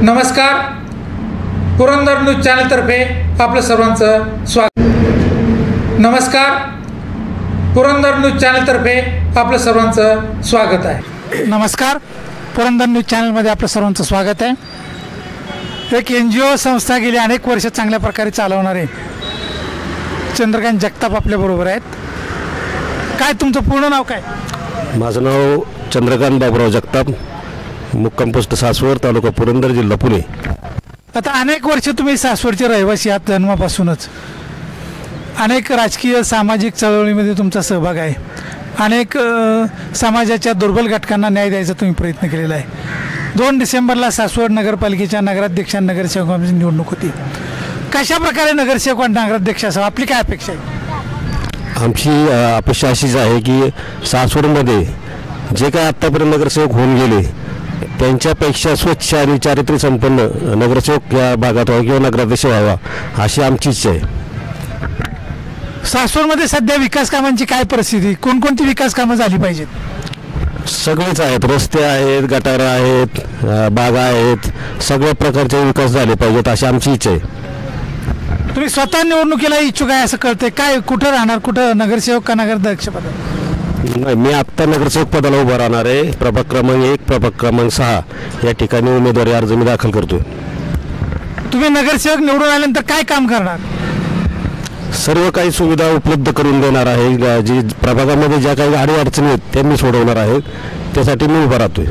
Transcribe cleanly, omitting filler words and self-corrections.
नमस्कार, पुरंदर न्यूज चॅनलतर्फे आपलं सर्वांचं स्वागत. नमस्कार, पुरंदर न्यूज चॅनलतर्फे आपलं सर्वांचं स्वागत आहे. नमस्कार, पुरंदर न्यूज चॅनलमध्ये आपलं सर्वांचं स्वागत आहे. एक NGO संस्था गेली अनेक वर्ष चांगल्या प्रकारे चालवणारे चंद्रकांत जगताप आपल्याबरोबर आहेत. काय तुमचं पूर्ण नाव काय? माझं नाव चंद्रकांत बाबुराव जगताप, मुक्काम पोस्ट सासवड, तालुका पुरंदर, जिल्हा पुणे. आता अनेक वर्ष तुम्ही सासवडचे रहिवासी आहात. जन्मापासूनच अनेक राजकीय सामाजिक चळवळीमध्ये तुमचा सहभाग आहे. अनेक समाजाच्या दुर्बल घटकांना न्याय द्यायचा तुम्ही प्रयत्न केलेला आहे. 2 डिसेंबरला सासवड नगरपालिकेच्या नगराध्यक्ष आणि नगरसेवकांची निवडणूक होती. कशा प्रकारे नगरसेवक आणि नगराध्यक्ष असावा, आपली काय अपेक्षा आहे? आमची अपेक्षा अशीच आहे की सासवडमध्ये जे काय आत्तापर्यंत नगरसेवक होऊन गेले त्यांच्यापेक्षा स्वच्छ आणि चारित्र्य संपन्न नगरसेवक या भागात व्हावा किंवा नगराध्यक्ष व्हावा अशी आमची इच्छा आहे. सासवडमध्ये सध्या विकास कामांची काय परिस्थिती, कोणकोणती विकास कामं झाली पाहिजेत? सगळेच आहेत, रस्ते आहेत, गटारं आहेत, बागा आहेत, सगळ्या प्रकारचे विकास झाले पाहिजेत अशी आमची इच्छा आहे. तुम्ही स्वतः निवडणुकीला इच्छुक आहे असं कळतंय. काय कुठं राहणार, कुठं नगरसेवक का नगराध्यक्ष पद? नाही, मी आत्ता नगरसेवक पदाला उभा राहणार आहे. प्रभाग क्रमांक 1, प्रभाग क्रमांक 6 या ठिकाणी उमेदवारी अर्ज मी दाखल करतोय. तुम्ही नगरसेवक निवडून आल्यानंतर काय काम करणार? सर्व काही सुविधा उपलब्ध करून देणार आहे. जी प्रभागामध्ये ज्या काही अडीअडचणी आहेत त्या मी सोडवणार आहे. त्यासाठी मी उभा राहतोय.